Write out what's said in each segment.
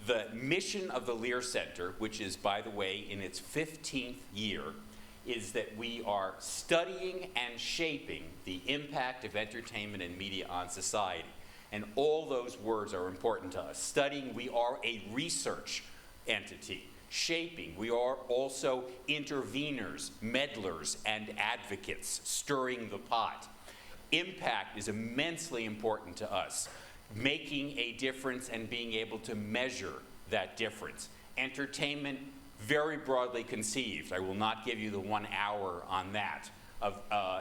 The mission of the Lear Center, which is, by the way, in its 15th year, is that we are studying and shaping the impact of entertainment and media on society. And all those words are important to us. Studying, we are a research entity. Shaping, we are also interveners, meddlers, and advocates, stirring the pot. Impact is immensely important to us. Making a difference and being able to measure that difference. Entertainment, very broadly conceived. I will not give you the 1 hour on that, of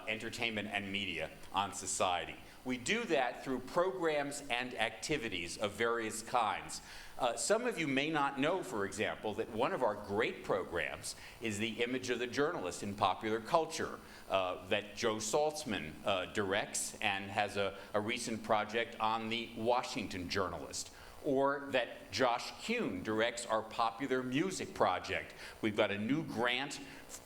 entertainment and media on society. We do that through programs and activities of various kinds. Some of you may not know, for example, that one of our great programs is the Image of the Journalist in popular culture that Joe Saltzman directs and has a recent project on the Washington Journalist. Or that Josh Kuhn directs our popular music project. We've got a new grant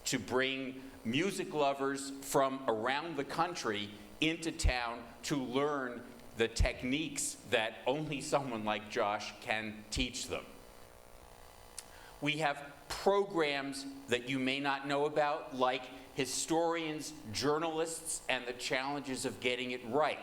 to bring music lovers from around the country into town to learn the techniques that only someone like Josh can teach them. We have programs that you may not know about, like historians, journalists, and the challenges of getting it right.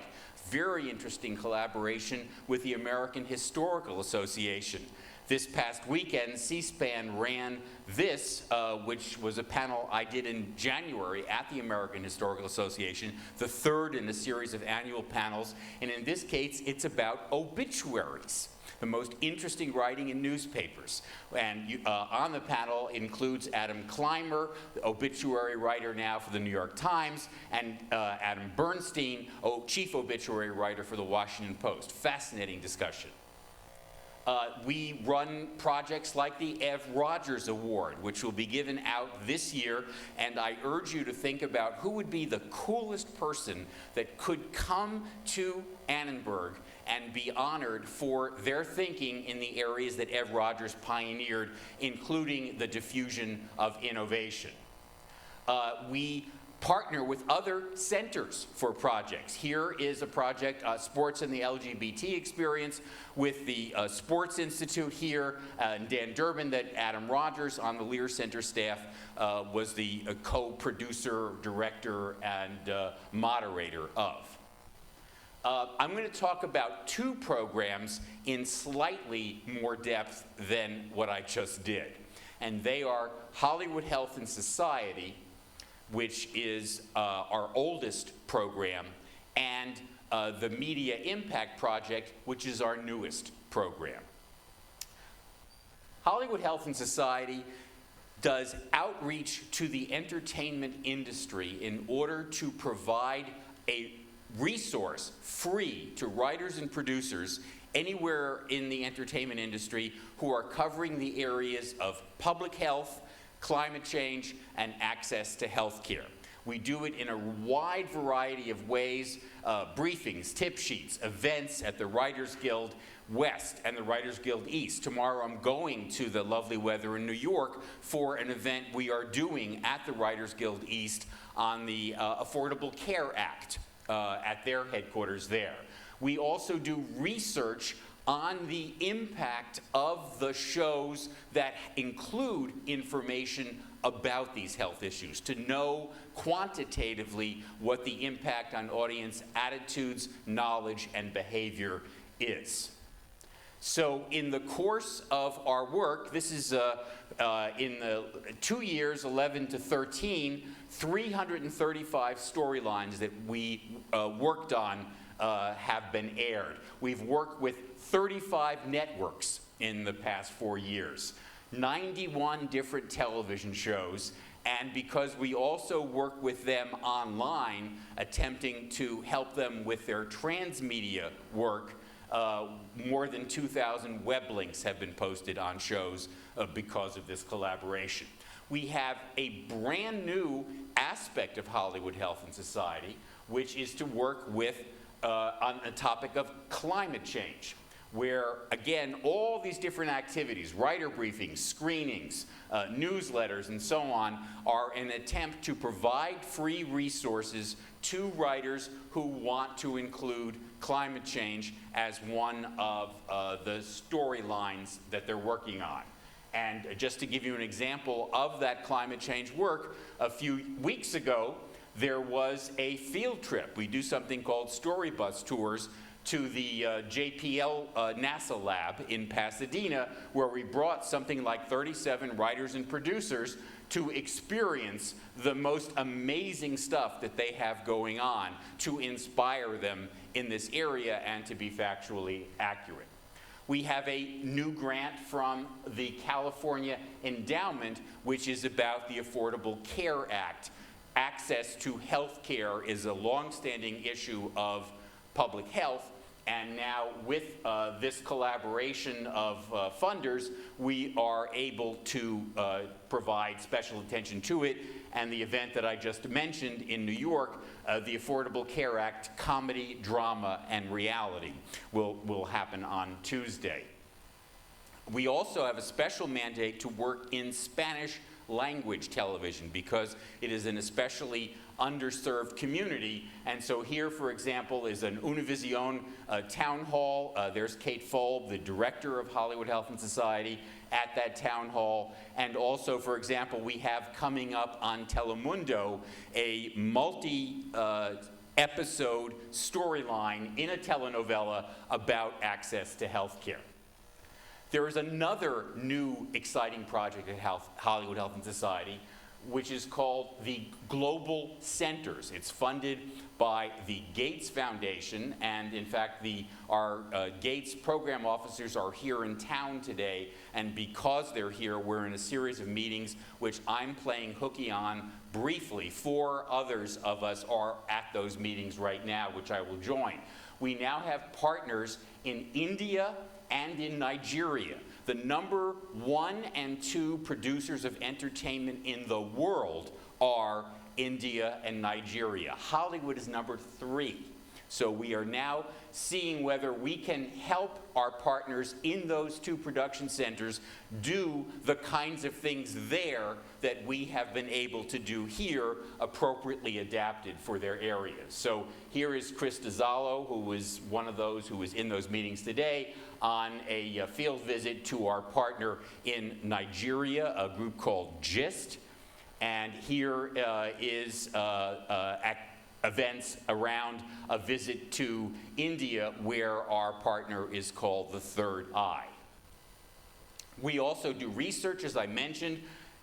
Very interesting collaboration with the American Historical Association. This past weekend, C-SPAN ran this, which was a panel I did in January at the American Historical Association, the third in a series of annual panels, and in this case, it's about obituaries, the most interesting writing in newspapers. And on the panel includes Adam Clymer, the obituary writer now for the New York Times, and Adam Bernstein, chief obituary writer for the Washington Post. Fascinating discussion. We run projects like the Ev Rogers Award, which will be given out this year, and I urge you to think about who would be the coolest person that could come to Annenberg and be honored for their thinking in the areas that Ev Rogers pioneered, including the diffusion of innovation. We partner with other centers for projects. Here is a project, Sports and the LGBT Experience, with the Sports Institute here, and Dan Durbin, that Adam Rogers on the Lear Center staff was the co-producer, director, and moderator of. I'm going to talk about two programs in slightly more depth than what I just did. And they are Hollywood Health and Society, which is our oldest program, and the Media Impact Project, which is our newest program. Hollywood Health and Society does outreach to the entertainment industry in order to provide a resource free to writers and producers anywhere in the entertainment industry who are covering the areas of public health, climate change, and access to health care. We do it in a wide variety of ways, briefings, tip sheets, events at the Writers Guild West and the Writers Guild East. Tomorrow I'm going to the lovely weather in New York for an event we are doing at the Writers Guild East on the Affordable Care Act at their headquarters there. We also do research on the impact of the shows that include information about these health issues, to know quantitatively what the impact on audience attitudes, knowledge, and behavior is. So in the course of our work, this is in the 2 years, 11 to 13, 335 storylines that we worked on have been aired. We've worked with 35 networks in the past 4 years, 91 different television shows, and because we also work with them online, attempting to help them with their transmedia work, more than 2,000 web links have been posted on shows because of this collaboration. We have a brand new aspect of Hollywood Health and Society, which is to work with on the topic of climate change. where, again, all these different activities, writer briefings, screenings, newsletters, and so on, are an attempt to provide free resources to writers who want to include climate change as one of the storylines that they're working on. And just to give you an example of that climate change work, a few weeks ago, there was a field trip. We do something called story bus tours to the JPL NASA lab in Pasadena, where we brought something like 37 writers and producers to experience the most amazing stuff that they have going on, to inspire them in this area and to be factually accurate. We have a new grant from the California Endowment, which is about the Affordable Care Act. Access to health care is a longstanding issue of public health, and now with this collaboration of funders, we are able to provide special attention to it. And the event that I just mentioned in New York, the Affordable Care Act Comedy, Drama, and Reality will happen on Tuesday. We also have a special mandate to work in Spanish language television because it is an especially underserved community. And so here, for example, is an Univision town hall. There's Kate Folb, the director of Hollywood Health and Society, at that town hall. And also, for example, we have coming up on Telemundo a multi-episode storyline in a telenovela about access to health care. There is another new exciting project at Hollywood Health and Society, which is called the Global Centers. It's funded by the Gates Foundation, and in fact, our Gates program officers are here in town today, and because they're here, we're in a series of meetings which I'm playing hooky on briefly. 4 others of us are at those meetings right now, which I will join. We now have partners in India and in Nigeria. The number 1 and 2 producers of entertainment in the world are India and Nigeria. Hollywood is number 3. So we are now seeing whether we can help our partners in those 2 production centers do the kinds of things there that we have been able to do here, appropriately adapted for their areas. So here is Chris DiZallo, who was one of those who was in those meetings today, on a field visit to our partner in Nigeria, a group called GIST. And here is events around a visit to India where our partner is called the Third Eye. We also do research, as I mentioned.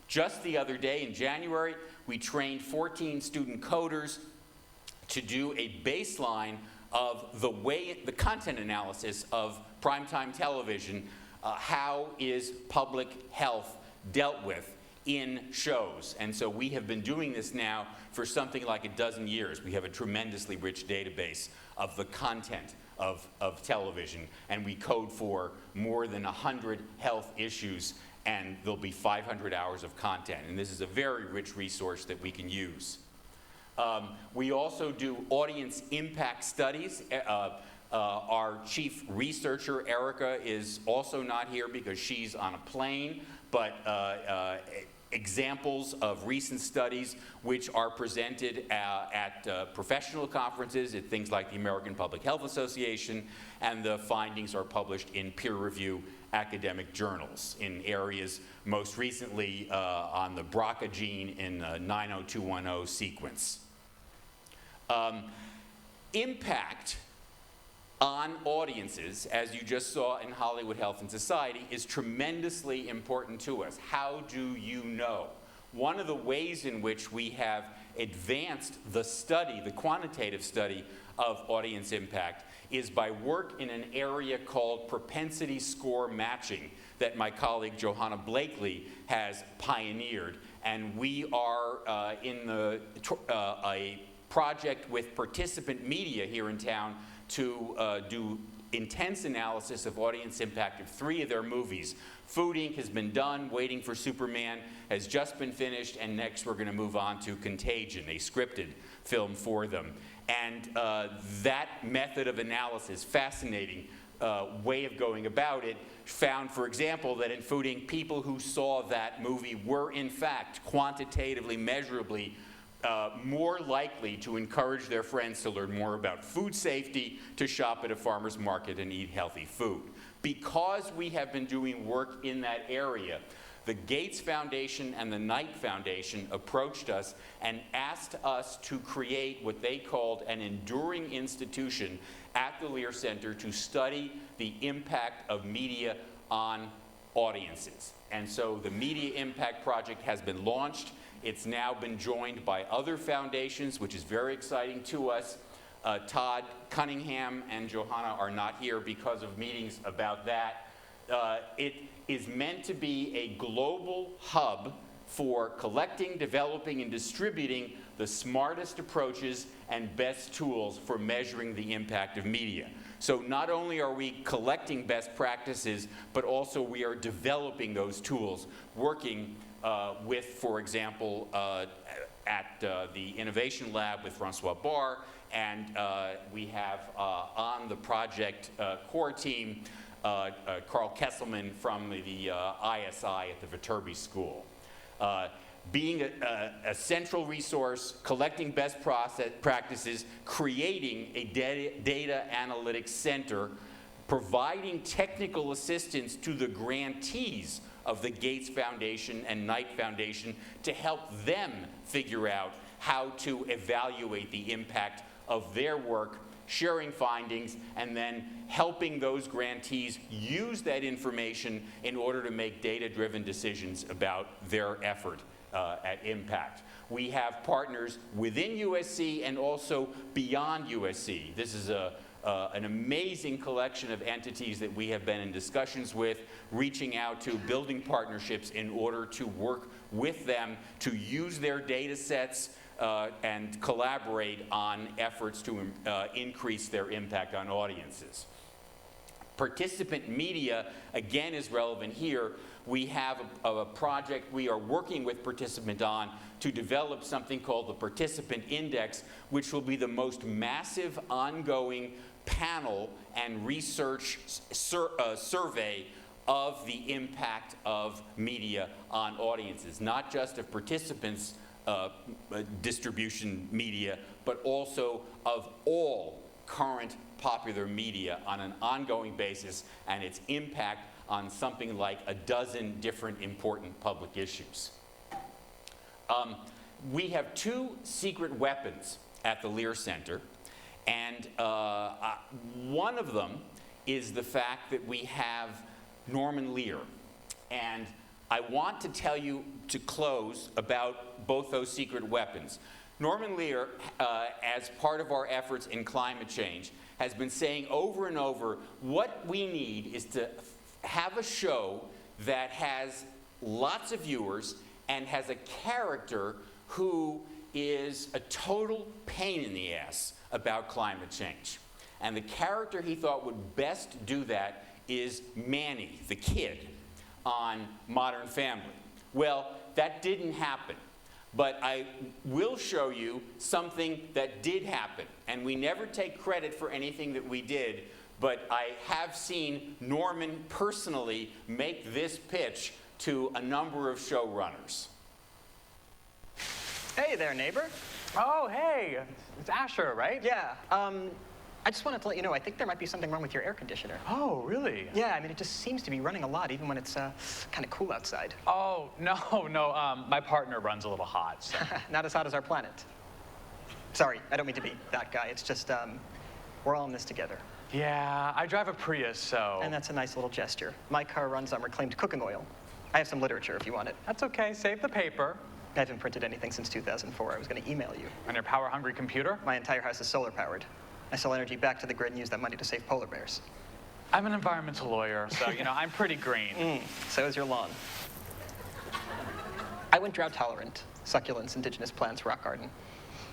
Just the other day in January, we trained 14 student coders to do a baseline of the content analysis of primetime television. How is public health dealt with in shows? And so we have been doing this now for something like a dozen years. We have a tremendously rich database of the content of television, and we code for more than 100 health issues, and there'll be 500 hours of content. And this is a very rich resource that we can use. We also do audience impact studies. Our chief researcher, Erica, is also not here because she's on a plane, but examples of recent studies which are presented at professional conferences at things like the American Public Health Association, and the findings are published in peer-review academic journals in areas, most recently on the BRCA gene in 90210 sequence. Impact on audiences, as you just saw in Hollywood Health and Society, is tremendously important to us. How do you know? One of the ways in which we have advanced the study, the quantitative study of audience impact, is by work in an area called propensity score matching that my colleague Johanna Blakely has pioneered. And we are in a project with participant media here in town to do intense analysis of audience impact of 3 of their movies. Food Inc. has been done, Waiting for Superman has just been finished, and next we're going to move on to Contagion, a scripted film for them. And that method of analysis, fascinating, way of going about it found, for example, that including people who saw that movie were in fact quantitatively, measurably more likely to encourage their friends to learn more about food safety, to shop at a farmer's market and eat healthy food. Because we have been doing work in that area, the Gates Foundation and the Knight Foundation approached us and asked us to create what they called an enduring institution at the Lear Center to study the impact of media on audiences. And so the Media Impact Project has been launched. It's now been joined by other foundations, which is very exciting to us. Todd Cunningham and Johanna are not here because of meetings about that. It is meant to be a global hub for collecting, developing, and distributing the smartest approaches and best tools for measuring the impact of media. So not only are we collecting best practices, but also we are developing those tools, working with, for example, at the Innovation Lab with Francois Barr, and we have on the project core team Carl Kesselman from the ISI at the Viterbi School. Being a central resource, collecting best practices, creating a data analytics center, providing technical assistance to the grantees of the Gates Foundation and Knight Foundation to help them figure out how to evaluate the impact of their work, sharing findings, and then helping those grantees use that information in order to make data-driven decisions about their effort at impact. We have partners within USC and also beyond USC. This is an amazing collection of entities that we have been in discussions with, reaching out to, building partnerships in order to work with them to use their data sets and collaborate on efforts to increase their impact on audiences. Participant media, again, is relevant here. We have a project we are working with Participant on to develop something called the Participant Index, which will be the most massive ongoing panel and research survey of the impact of media on audiences, not just of participants' distribution media, but also of all current popular media on an ongoing basis and its impact on something like a dozen different important public issues. We have two secret weapons at the Lear Center, and one of them is the fact that we have Norman Lear. And I want to tell you to close about both those secret weapons. Norman Lear, as part of our efforts in climate change, has been saying over and over, what we need is to have a show that has lots of viewers and has a character who is a total pain in the ass about climate change. And the character he thought would best do that is Manny, the kid, on Modern Family. Well, that didn't happen. But I will show you something that did happen. And we never take credit for anything that we did, but I have seen Norman personally make this pitch to a number of showrunners. Hey there, neighbor. Oh, hey, it's Asher, right? Yeah, I just wanted to let you know, I think there might be something wrong with your air conditioner. Oh, really? Yeah, I mean, it just seems to be running a lot, even when it's kind of cool outside. Oh, no, my partner runs a little hot, so. Not as hot as our planet. Sorry, I don't mean to be that guy. It's just, we're all in this together. Yeah, I drive a Prius, so. And that's a nice little gesture. My car runs on reclaimed cooking oil. I have some literature if you want it. That's okay, save the paper. I haven't printed anything since 2004. I was going to email you. On your power-hungry computer? My entire house is solar-powered. I sell energy back to the grid and use that money to save polar bears. I'm an environmental lawyer, so, I'm pretty green. So is your lawn. I went drought tolerant. Succulents, indigenous plants, rock garden.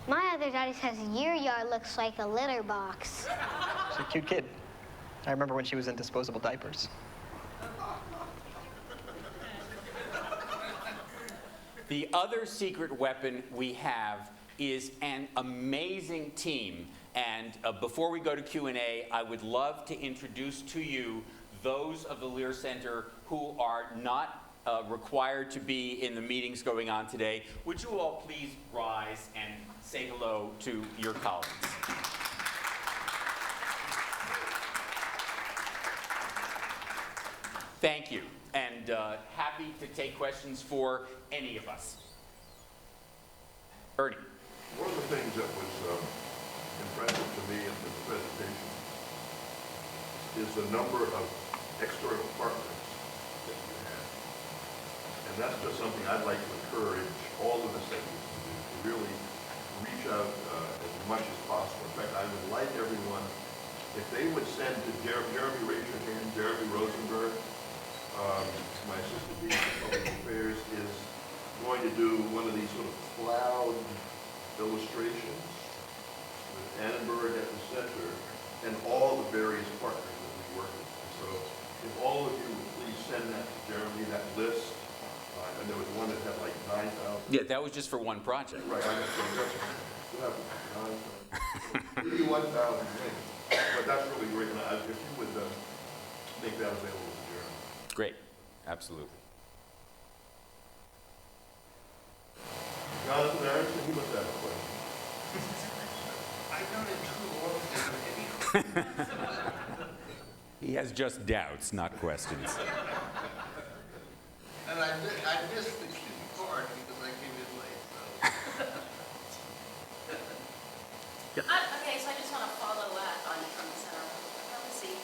My other daddy says your yard looks like a litter box. She's a cute kid. I remember when she was in disposable diapers. The other secret weapon we have is an amazing team. And before we go to Q&A, I would love to introduce to you those of the Lear Center who are not required to be in the meetings going on today. Would you all please rise and say hello to your colleagues? Thank you, and happy to take questions for any of us. Ernie. One of the things that was impressive to me in the presentation is the number of external partners that you have. And that's just something I'd like to encourage all of the centers to do, to really reach out as much as possible. In fact, I would like everyone, if they would send to Jeremy, raise your hand, Jeremy Rosenberg, my assistant dean of public affairs, is going to do one of these sort of cloud illustrations with Annenberg at the center and all the various partners that we work with. So if all of you would please send that to Jeremy, that list, and there was one that had like 9,000. Yeah, that was just for one project. Right, I understand. You have 9,000. Maybe 1,000 links. But that's really great. And if you would make that available to Jeremy. Great, absolutely. Jonathan Aronson, he must have a question. I got in too long. He has just doubts, not questions. And I missed the key part because I came in late. So. Okay, so I just want to follow up on from the Center on Public Diplomacy.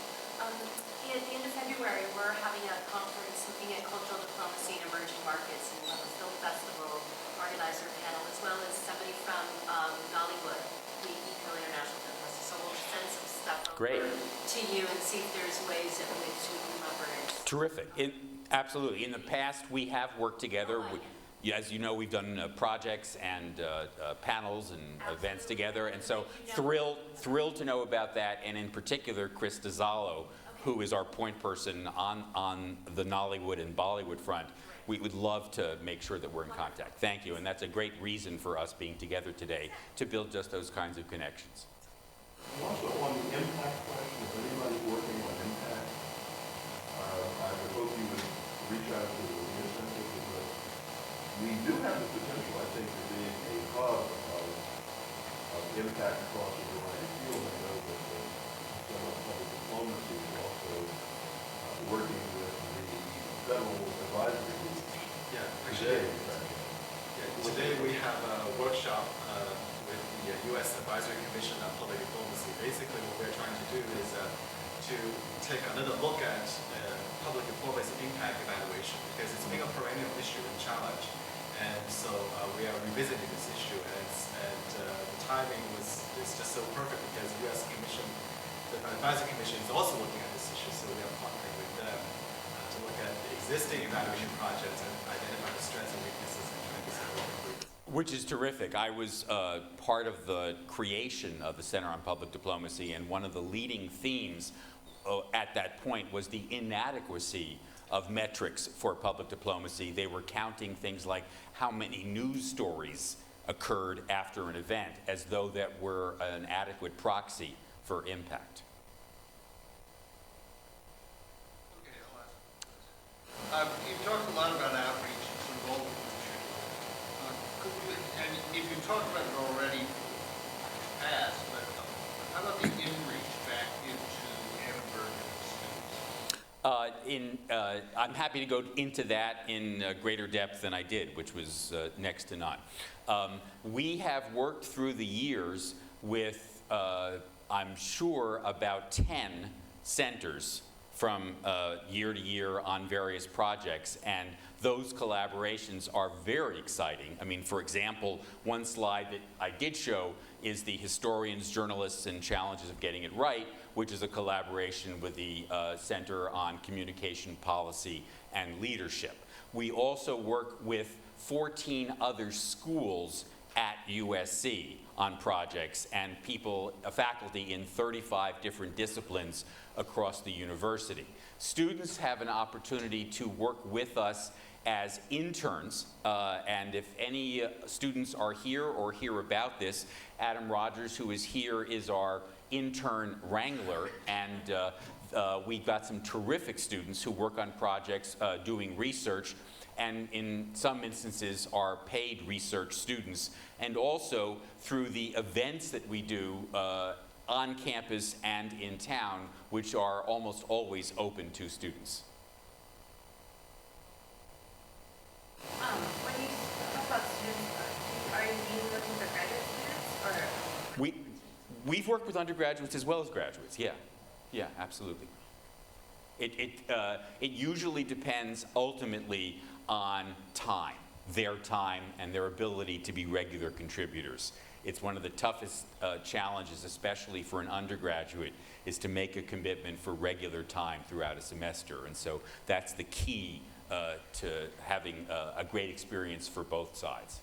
At the end of February, we're having a conference looking at cultural diplomacy in emerging markets, and we'll have a film festival organizer panel, as well as somebody from Nollywood, the Eco International Film Festival. So we'll send some stuff Great. over to you and see if there's ways in which we can leverage. Terrific. Absolutely. In the past, we have worked together. As you know, we've done projects and panels and events together, and so thrilled to know about that, and in particular, Chris DiZallo, who is our point person on the Nollywood and Bollywood front. We would love to make sure that we're in contact. Thank you, and that's a great reason for us being together today, to build just those kinds of connections. Also on the impact question, if anybody's working on impact, I would hope you would reach out to the Lear Center, because we do have the potential, I think, of being a hub of impact across a variety of fields. I know that the Center on Public Diplomacy is also working with the Federal Advisory Group. Yeah, Today, today we have a workshop with the U.S. Advisory Commission on Public Diplomacy. Basically, what we're trying to do is to take another look at public diplomacy impact evaluation, because it's been a perennial issue and challenge. And so we are revisiting this issue, and the timing is just so perfect, because the U.S. Commission, the Advisory Commission, is also looking at this issue, so we are partnering with them to look at the existing evaluation projects and identify the strengths and weaknesses and trying to support them. Which is terrific. I was part of the creation of the Center on Public Diplomacy, and one of the leading themes at that point was the inadequacy of metrics for public diplomacy. They were counting things like how many news stories occurred after an event, as though that were an adequate proxy for impact. Okay, I'll ask. You talked a lot about outreach and some goals. And if you talked about it already in the past, but how about the inreach back into Annenberg and the students? I'm happy to go into that in greater depth than I did, which was next to none. We have worked through the years with, I'm sure, about 10 centers from year to year on various projects, and those collaborations are very exciting. I mean, for example, one slide that I did show is the Historians, Journalists, and Challenges of Getting It Right, which is a collaboration with the Center on Communication Policy and Leadership. We also work with 14 other schools at USC on projects, and faculty in 35 different disciplines across the university. Students have an opportunity to work with us as interns. And if any students are here or hear about this, Adam Rogers, who is here, is our intern wrangler. And we've got some terrific students who work on projects doing research, and in some instances are paid research students, and also through the events that we do on campus and in town, which are almost always open to students. When you talk about students, are you looking for graduate students, or? We've worked with undergraduates as well as graduates, yeah. Yeah, absolutely. It usually depends ultimately on time, their time and their ability to be regular contributors. It's one of the toughest challenges, especially for an undergraduate, is to make a commitment for regular time throughout a semester. And so that's the key to having a great experience for both sides.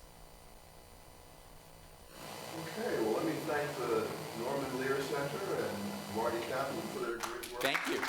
Okay, well, let me thank the Norman Lear Center and Marty Kaplan for their great work. Thank you.